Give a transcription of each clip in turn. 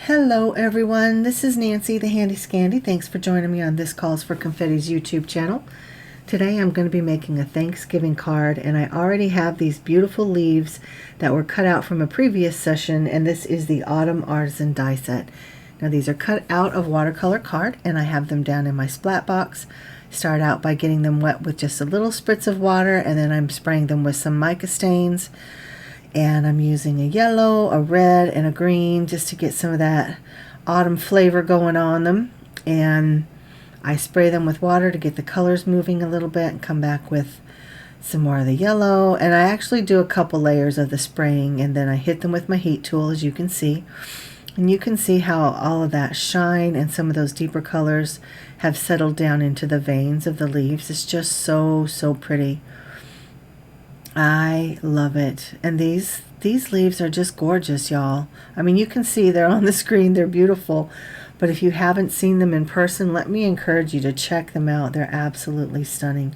Hello everyone, this is Nancy the Handy Scandy. Thanks for joining me on This Calls for Confetti's YouTube channel. Today I'm going to be making a Thanksgiving card, and I already have these beautiful leaves that were cut out from a previous session, and this is the Autumn Artisan die set. Now these are cut out of watercolor card, and I have them down in my splat box. Start out by getting them wet with just a little spritz of water, and then I'm spraying them with some mica stains. And I'm using a yellow, a red, and a green just to get some of that autumn flavor going on them. And I spray them with water to get the colors moving a little bit and come back with some more of the yellow. And I actually do a couple layers of the spraying, and then I hit them with my heat tool, as you can see. And you can see how all of that shine and some of those deeper colors have settled down into the veins of the leaves. It's just so pretty. I love it. And these leaves are just gorgeous, y'all. I mean, you can see they're on the screen, they're beautiful, but if you haven't seen them in person, let me encourage you to check them out. They're absolutely stunning.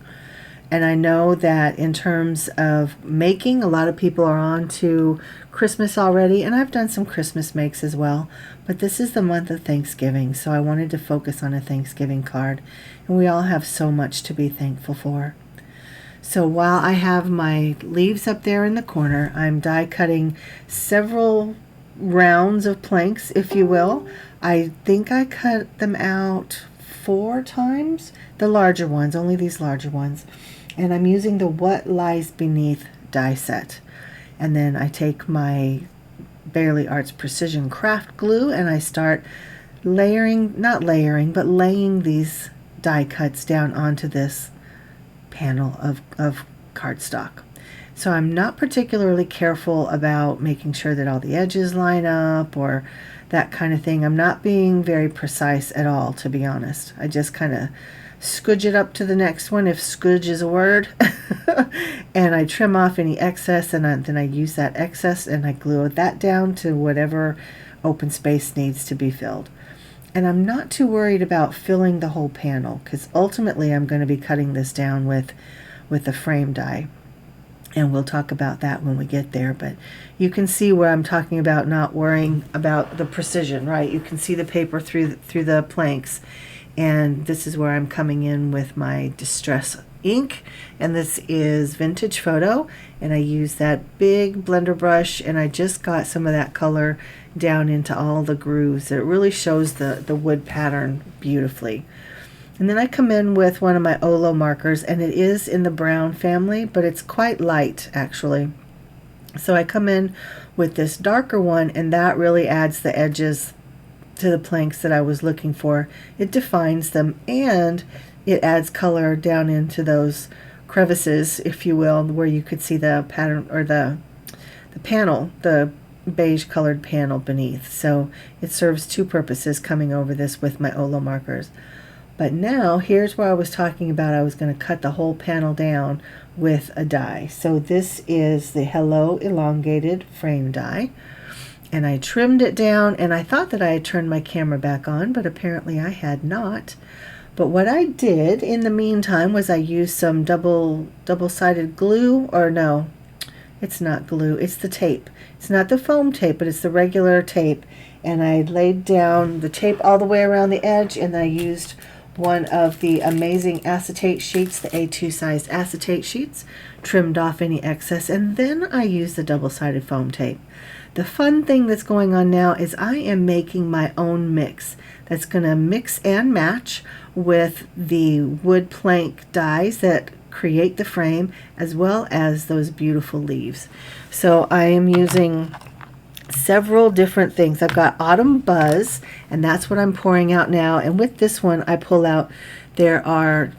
And I know that in terms of making, a lot of people are on to Christmas already, and I've done some Christmas makes as well, but this is the month of Thanksgiving, so I wanted to focus on a Thanksgiving card, and we all have so much to be thankful for. So while I have my leaves up there in the corner, I'm die cutting several rounds of planks, if you will. I think I cut them out 4 times, the larger ones, only these larger ones. And I'm using the What Lies Beneath die set. And then I take my Bearly Arts Precision Craft glue and I start laying these die cuts down onto this panel of cardstock. So I'm not particularly careful about making sure that all the edges line up or that kind of thing. I'm not being very precise at all, to be honest. I just kind of scudge it up to the next one, if scudge is a word, and I trim off any excess, and then I use that excess and I glue that down to whatever open space needs to be filled. And I'm not too worried about filling the whole panel, because ultimately I'm going to be cutting this down with the frame die. And we'll talk about that when we get there. But you can see where I'm talking about not worrying about the precision, right? You can see the paper through the planks. And this is where I'm coming in with my Distress ink, and this is Vintage Photo, and I use that big blender brush, and I just got some of that color down into all the grooves. It really shows the wood pattern beautifully. And then I come in with one of my Olo markers, and it is in the brown family, but it's quite light actually. So I come in with this darker one, and that really adds the edges to the planks that I was looking for. It defines them, and it adds color down into those crevices, if you will, where you could see the pattern or the panel, the beige colored panel beneath. So it serves 2 purposes coming over this with my Olo markers. But now here's where I was talking about I was going to cut the whole panel down with a die. So this is the Hello Elongated frame die. And I trimmed it down, and I thought that I had turned my camera back on, but apparently I had not. But what I did in the meantime was I used some double-sided glue, or no, it's not glue, it's the tape. It's not the foam tape, but it's the regular tape. And I laid down the tape all the way around the edge, and I used one of the amazing acetate sheets, the A2 size acetate sheets, trimmed off any excess, and then I used the double-sided foam tape. The fun thing that's going on now is I am making my own mix that's going to mix and match with the wood plank dies that create the frame, as well as those beautiful leaves. So I am using several different things. I've got Autumn Buzz, and that's what I'm pouring out now. And with this one, I pull out, there are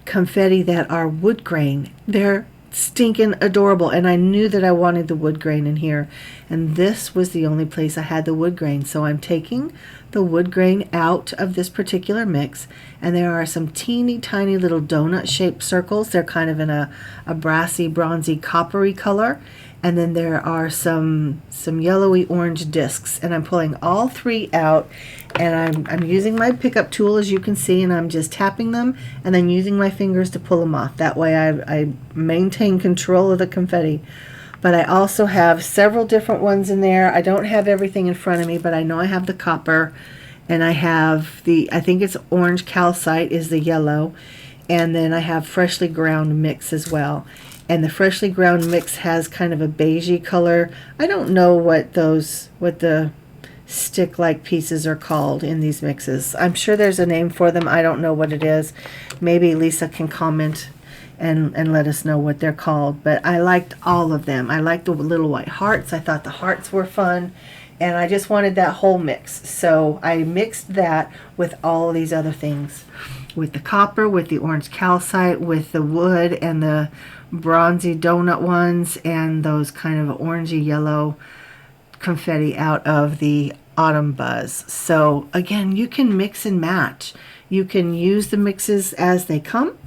confetti that are wood grain. They're stinking adorable, and I knew that I wanted the wood grain in here, and this was the only place I had the wood grain. So I'm taking the wood grain out of this particular mix, and there are some teeny tiny little donut shaped circles. They're kind of in a brassy, bronzy, coppery color, and then there are some yellowy orange discs, and I'm pulling all 3 out, and I'm using my pickup tool, as you can see, and I'm just tapping them and then using my fingers to pull them off. That way I maintain control of the confetti. But I also have several different ones in there. I don't have everything in front of me, but I know I have the copper, and I have the, I think it's orange calcite is the yellow, and then I have freshly ground mix as well. And the freshly ground mix has kind of a beigey color. I don't know what the stick-like pieces are called in these mixes. I'm sure there's a name for them. I don't know what it is. Maybe Lisa can comment and let us know what they're called. But I liked all of them. I liked the little white hearts. I thought the hearts were fun. And I just wanted that whole mix. So I mixed that with all of these other things. With the copper, with the orange calcite, with the wood and the bronzy donut ones, and those kind of orangey yellow confetti out of the Autumn Buzz. So again, you can mix and match. You can use the mixes as they come.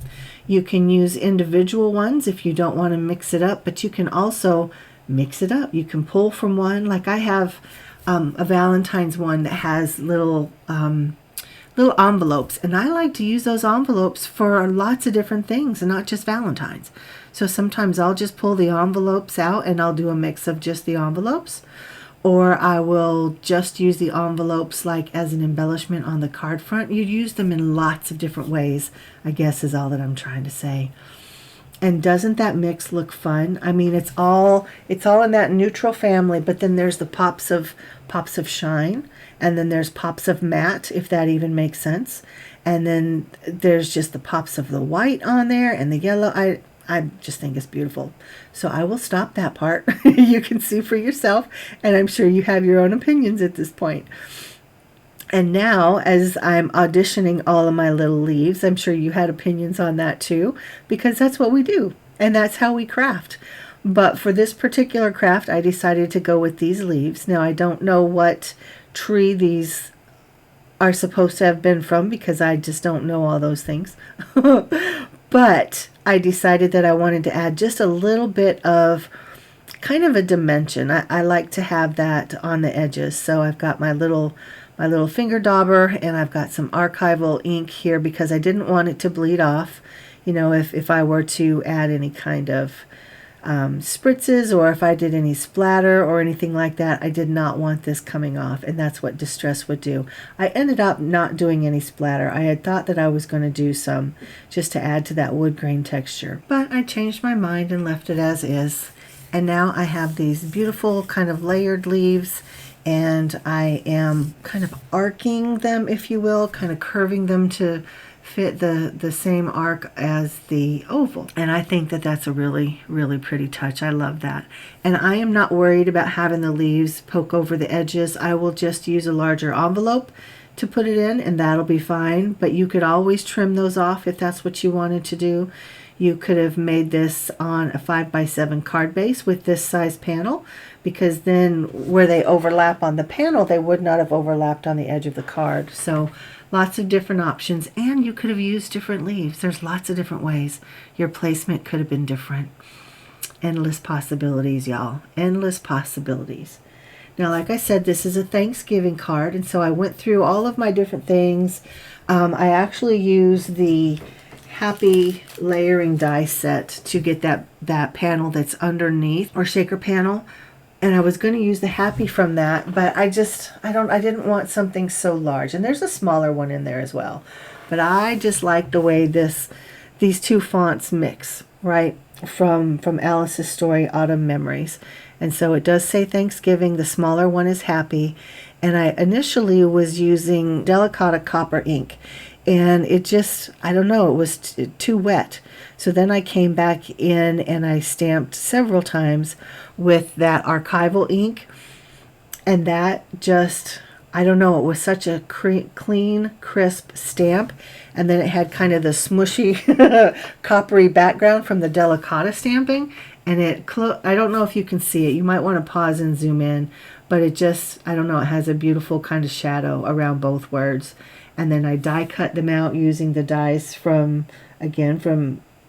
You can use individual ones if you don't want to mix it up, but you can also mix it up. You can pull from one. Like I have a Valentine's one that has little envelopes, and I like to use those envelopes for lots of different things and not just Valentine's. So sometimes I'll just pull the envelopes out and I'll do a mix of just the envelopes, or I will just use the envelopes like as an embellishment on the card front. You use them in lots of different ways, I guess is all that I'm trying to say. And doesn't that mix look fun? I mean, it's all in that neutral family, but then there's the pops of shine, and then there's pops of matte, if that even makes sense. And then there's just the pops of the white on there and the yellow. I just think it's beautiful. So I will stop that part. You can see for yourself, and I'm sure you have your own opinions at this point. And now, as I'm auditioning all of my little leaves, I'm sure you had opinions on that too, because that's what we do, and that's how we craft. But for this particular craft, I decided to go with these leaves. Now, I don't know what tree these are supposed to have been from, because I just don't know all those things. But I decided that I wanted to add just a little bit of kind of a dimension. I like to have that on the edges. So I've got my little finger dauber, and I've got some archival ink here because I didn't want it to bleed off. You know, if I were to add any kind of spritzes, or if I did any splatter or anything like that, I did not want this coming off, and that's what Distress would do. I ended up not doing any splatter. I had thought that I was going to do some just to add to that wood grain texture, but I changed my mind and left it as is. And now I have these beautiful kind of layered leaves, and I am kind of arcing them, if you will, kind of curving them to fit the same arc as the oval. And I think that that's a really, really pretty touch. I love that. And I am not worried about having the leaves poke over the edges. I will just use a larger envelope to put it in, and that'll be fine. But you could always trim those off if that's what you wanted to do. You could have made this on a 5x7 card base with this size panel, because then where they overlap on the panel, they would not have overlapped on the edge of the card. So lots of different options, and you could have used different leaves. There's lots of different ways. Your placement could have been different. Endless possibilities, y'all. Endless possibilities. Now, like I said, this is a Thanksgiving card, and so I went through all of my different things. I actually used the Happy layering die set to get that panel that's underneath, or shaker panel, and I was going to use the Happy from that, but I didn't want something so large. And there's a smaller one in there as well, but I just like the way these two fonts mix, right, from Alice's Story Autumn Memories. And so it does say Thanksgiving. The smaller one is Happy, and I initially was using Delicata copper ink, and it just, I don't know, it was too wet. So then I came back in and I stamped several times with that archival ink, and that just, I don't know, it was such a clean, crisp stamp, and then it had kind of the smushy coppery background from the Delicata stamping, and I don't know if you can see it. You might want to pause and zoom in, but it just, I don't know, it has a beautiful kind of shadow around both words. And then I die cut them out using the dies from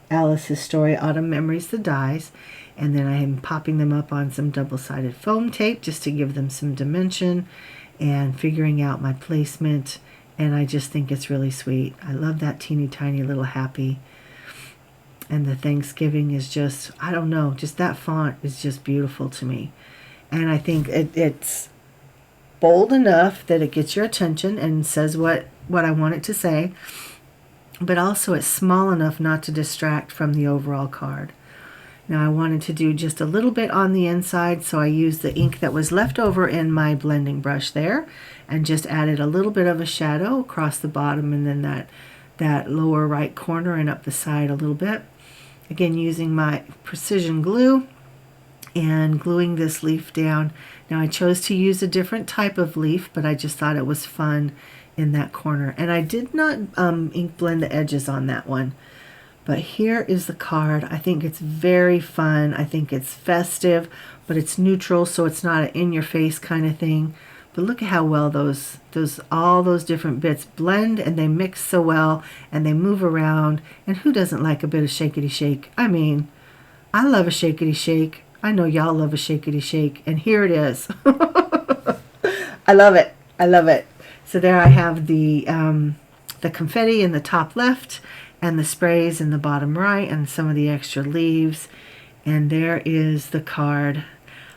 Alice's Story Autumn Memories, the dies. And then I am popping them up on some double-sided foam tape just to give them some dimension, and figuring out my placement. And I just think it's really sweet. I love that teeny tiny little Happy. And the Thanksgiving is just, I don't know, just that font is just beautiful to me. And I think it's bold enough that it gets your attention and says what I want it to say, but also it's small enough not to distract from the overall card. Now I wanted to do just a little bit on the inside, so I used the ink that was left over in my blending brush there and just added a little bit of a shadow across the bottom, and then that lower right corner and up the side a little bit. Again, using my precision glue and gluing this leaf down. Now I chose to use a different type of leaf, but I just thought it was fun in that corner. And I did not ink blend the edges on that one. But here is the card. I think it's very fun. I think it's festive, but it's neutral, so it's not an in-your-face kind of thing. But look at how well all those different bits blend, and they mix so well, and they move around. And who doesn't like a bit of shakety shake? I mean, I love a shakety shake. I know y'all love a shakety shake, and here it is. I love it. I love it. So there I have the confetti in the top left, and the sprays in the bottom right, and some of the extra leaves. And there is the card.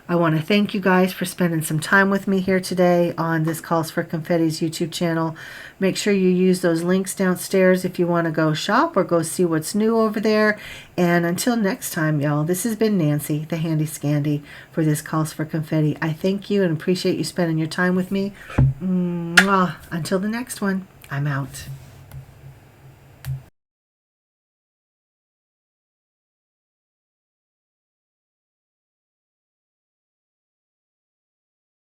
I want to thank you guys for spending some time with me here today on this Calls for Confetti's YouTube channel. Make sure you use those links downstairs if you want to go shop or go see what's new over there. And until next time, y'all, this has been Nancy, the Handy Scandy, for this Calls for Confetti. I thank you and appreciate you spending your time with me. Mwah. Until the next one, I'm out.